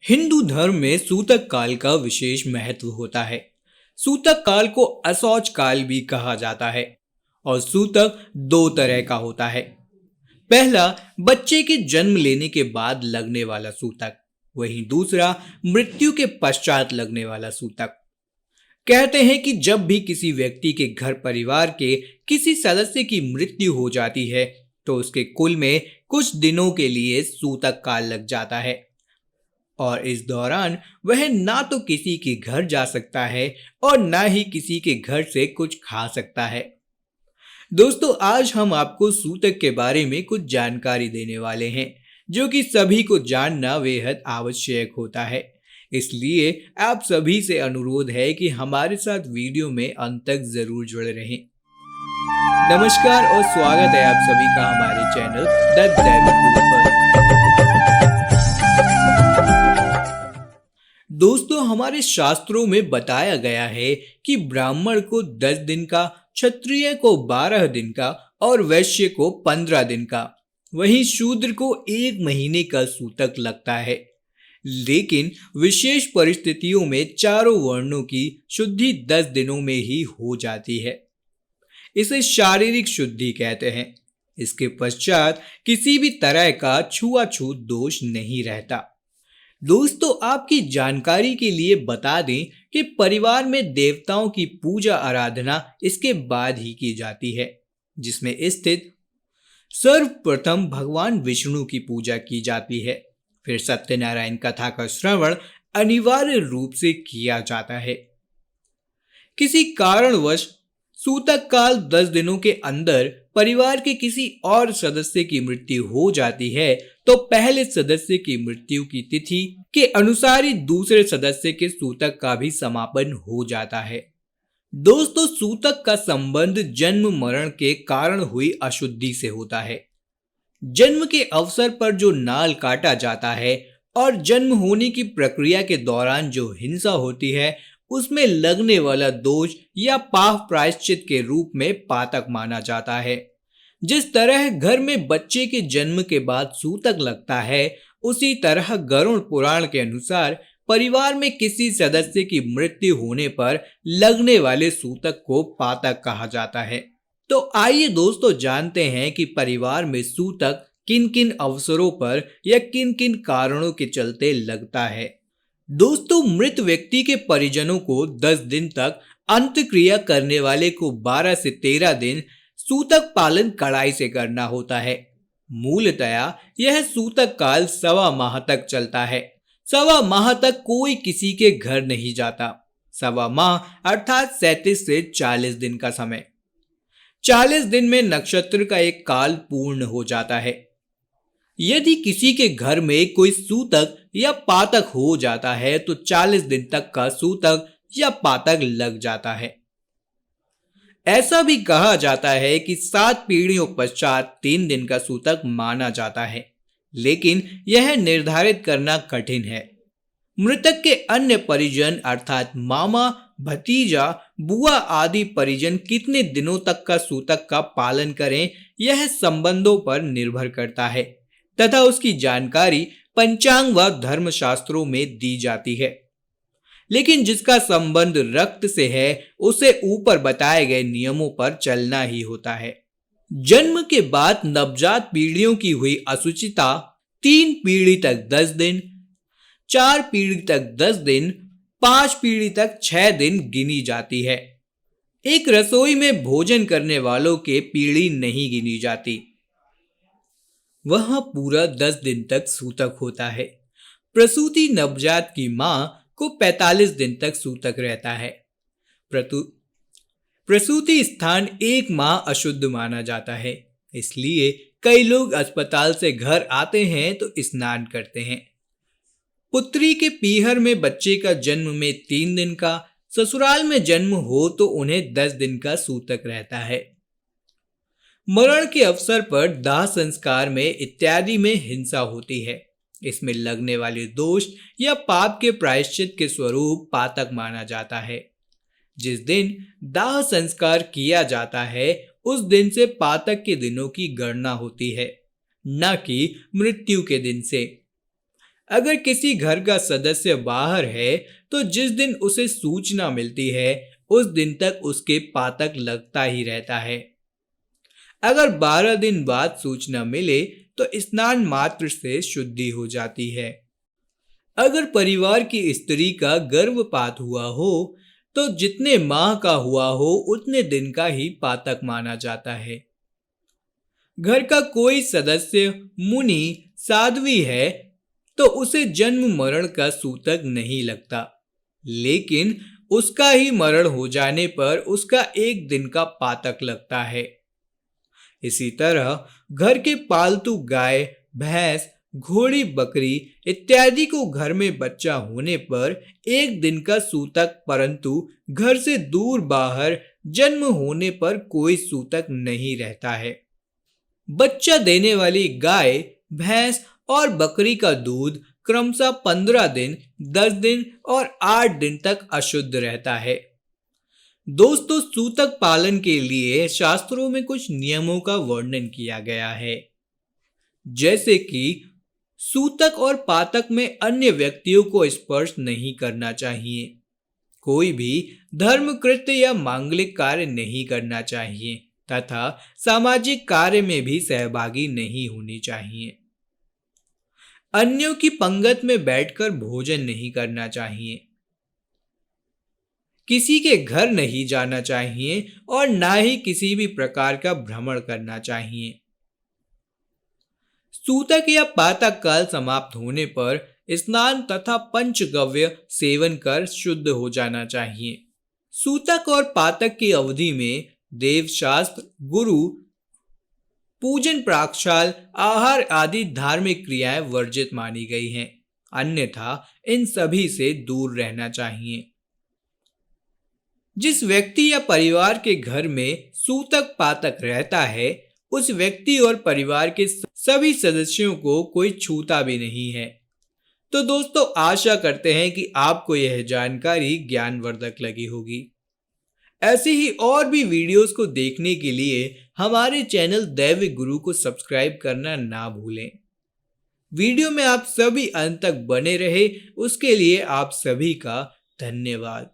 हिंदू धर्म में सूतक काल का विशेष महत्व होता है। सूतक काल को असौच काल भी कहा जाता है और सूतक दो तरह का होता है। पहला, बच्चे के जन्म लेने के बाद लगने वाला सूतक। वहीं दूसरा, मृत्यु के पश्चात लगने वाला सूतक। कहते हैं कि जब भी किसी व्यक्ति के घर परिवार के किसी सदस्य की मृत्यु हो जाती है तो उसके कुल में कुछ दिनों के लिए सूतक काल लग जाता है और इस दौरान वह ना तो किसी के घर जा सकता है और ना ही किसी के घर से कुछ खा सकता है। दोस्तों, आज हम आपको सूतक के बारे में कुछ जानकारी देने वाले हैं जो कि सभी को जानना बेहद आवश्यक होता है। इसलिए आप सभी से अनुरोध है कि हमारे साथ वीडियो में अंत तक जरूर जुड़े रहें। नमस्कार और स्वागत है आप सभी का हमारे चैनल द दैविक गुरु पर। दोस्तों, हमारे शास्त्रों में बताया गया है कि ब्राह्मण को 10 दिन का, क्षत्रिय को 12 दिन का और वैश्य को 15 दिन का, वहीं शूद्र को 1 महीने का सूतक लगता है। लेकिन विशेष परिस्थितियों में चारों वर्णों की शुद्धि 10 दिनों में ही हो जाती है। इसे शारीरिक शुद्धि कहते हैं। इसके पश्चात किसी भी तरह का छुआछूत दोष नहीं रहता। दोस्तों, आपकी जानकारी के लिए बता दें कि परिवार में देवताओं की पूजा आराधना इसके बाद ही की जाती है, जिसमें स्थित सर्वप्रथम भगवान विष्णु की पूजा की जाती है। फिर सत्यनारायण कथा का श्रवण अनिवार्य रूप से किया जाता है। किसी कारणवश सूतक काल 10 दिनों के अंदर परिवार के किसी और सदस्य की मृत्यु हो जाती है तो पहले सदस्य की मृत्यु की तिथि के अनुसार ही दूसरे सदस्य के सूतक का भी समापन हो जाता है। दोस्तों, सूतक का संबंध जन्म मरण के कारण हुई अशुद्धि से होता है। जन्म के अवसर पर जो नाल काटा जाता है और जन्म होने की प्रक्रिया के दौरान जो हिंसा होती है उसमें लगने वाला दोष या पाप प्रायश्चित के रूप में पातक माना जाता है। जिस तरह घर में बच्चे के जन्म के बाद सूतक लगता है, उसी तरह गरुड़ पुराण के अनुसार परिवार में किसी सदस्य की मृत्यु होने पर लगने वाले सूतक को पातक कहा जाता है। तो आइए दोस्तों, जानते हैं कि परिवार में सूतक किन किन अवसरों पर या किन किन कारणों के चलते लगता है। दोस्तों, मृत व्यक्ति के परिजनों को 10 दिन तक, अंत्यक्रिया करने वाले को 12 से 13 दिन सूतक पालन कड़ाई से करना होता है। मूलतया यह सूतक काल 1.25 माह तक चलता है। 1.25 माह तक कोई किसी के घर नहीं जाता। 1.25 माह अर्थात 37 से 40 दिन का समय। 40 दिन में नक्षत्र का एक काल पूर्ण हो जाता है। यदि किसी के घर में कोई सूतक या पातक हो जाता है तो 40 दिन तक का सूतक या पातक लग जाता है। ऐसा भी कहा जाता है कि 7 पीढ़ियों पश्चात 3 दिन का सूतक माना जाता है, लेकिन यह निर्धारित करना कठिन है। मृतक के अन्य परिजन अर्थात मामा, भतीजा, बुआ आदि परिजन कितने दिनों तक का सूतक का पालन करें, यह संबंधों पर निर्भर करता है तथा उसकी जानकारी पंचांग व धर्मशास्त्रों में दी जाती है। लेकिन जिसका संबंध रक्त से है उसे ऊपर बताए गए नियमों पर चलना ही होता है। जन्म के बाद नवजात पीढ़ियों की हुई असुचिता 3 पीढ़ी तक 10 दिन, 4 पीढ़ी तक 10 दिन, 5 पीढ़ी तक 6 दिन गिनी जाती है। एक रसोई में भोजन करने वालों के पीढ़ी नहीं गिनी जाती। वहां पूरा 10 दिन तक सूतक होता है। प्रसूति नवजात की मां को 45 दिन तक सूतक रहता है। प्रसूति स्थान 1 माह अशुद्ध माना जाता है, इसलिए कई लोग अस्पताल से घर आते हैं तो स्नान करते हैं। पुत्री के पीहर में बच्चे का जन्म में 3 दिन का, ससुराल में जन्म हो तो उन्हें 10 दिन का सूतक रहता है। मरण के अवसर पर दाह संस्कार में इत्यादि में हिंसा होती है। इसमें लगने वाले दोष या पाप के प्रायश्चित के स्वरूप पातक माना जाता है। जिस दिन दाह संस्कार किया जाता है उस दिन से पातक के दिनों की गणना होती है, न कि मृत्यु के दिन से। अगर किसी घर का सदस्य बाहर है तो जिस दिन उसे सूचना मिलती है उस दिन तक उसके पातक लगता ही रहता है। अगर 12 दिन बाद सूचना मिले तो स्नान मात्र से शुद्धि हो जाती है। अगर परिवार की स्त्री का गर्भपात हुआ हो तो जितने माह का हुआ हो उतने दिन का ही पातक माना जाता है। घर का कोई सदस्य मुनि साध्वी है तो उसे जन्म मरण का सूतक नहीं लगता, लेकिन उसका ही मरण हो जाने पर उसका एक दिन का पातक लगता है। इसी तरह घर के पालतू गाय, भैंस, घोड़ी, बकरी इत्यादि को घर में बच्चा होने पर एक दिन का सूतक, परंतु घर से दूर बाहर जन्म होने पर कोई सूतक नहीं रहता है। बच्चा देने वाली गाय, भैंस और बकरी का दूध क्रमशः 15 दिन, 10 दिन और 8 दिन तक अशुद्ध रहता है। दोस्तों, सूतक पालन के लिए शास्त्रों में कुछ नियमों का वर्णन किया गया है, जैसे कि सूतक और पातक में अन्य व्यक्तियों को स्पर्श नहीं करना चाहिए, कोई भी धर्म कृत्य या मांगलिक कार्य नहीं करना चाहिए तथा सामाजिक कार्य में भी सहभागी नहीं होनी चाहिए। अन्यों की पंगत में बैठकर भोजन नहीं करना चाहिए, किसी के घर नहीं जाना चाहिए और ना ही किसी भी प्रकार का भ्रमण करना चाहिए। सूतक या पातक काल समाप्त होने पर स्नान तथा पंचगव्य सेवन कर शुद्ध हो जाना चाहिए। सूतक और पातक की अवधि में देवशास्त्र, गुरु पूजन, प्राक्षाल, आहार आदि धार्मिक क्रियाएं वर्जित मानी गई हैं, अन्यथा इन सभी से दूर रहना चाहिए। जिस व्यक्ति या परिवार के घर में सूतक पातक रहता है उस व्यक्ति और परिवार के सभी सदस्यों को कोई छूता भी नहीं है। तो दोस्तों, आशा करते हैं कि आपको यह जानकारी ज्ञानवर्धक लगी होगी। ऐसे ही और भी वीडियोस को देखने के लिए हमारे चैनल दैविक गुरु को सब्सक्राइब करना ना भूलें। वीडियो में आप सभी अंत तक बने रहे उसके लिए आप सभी का धन्यवाद।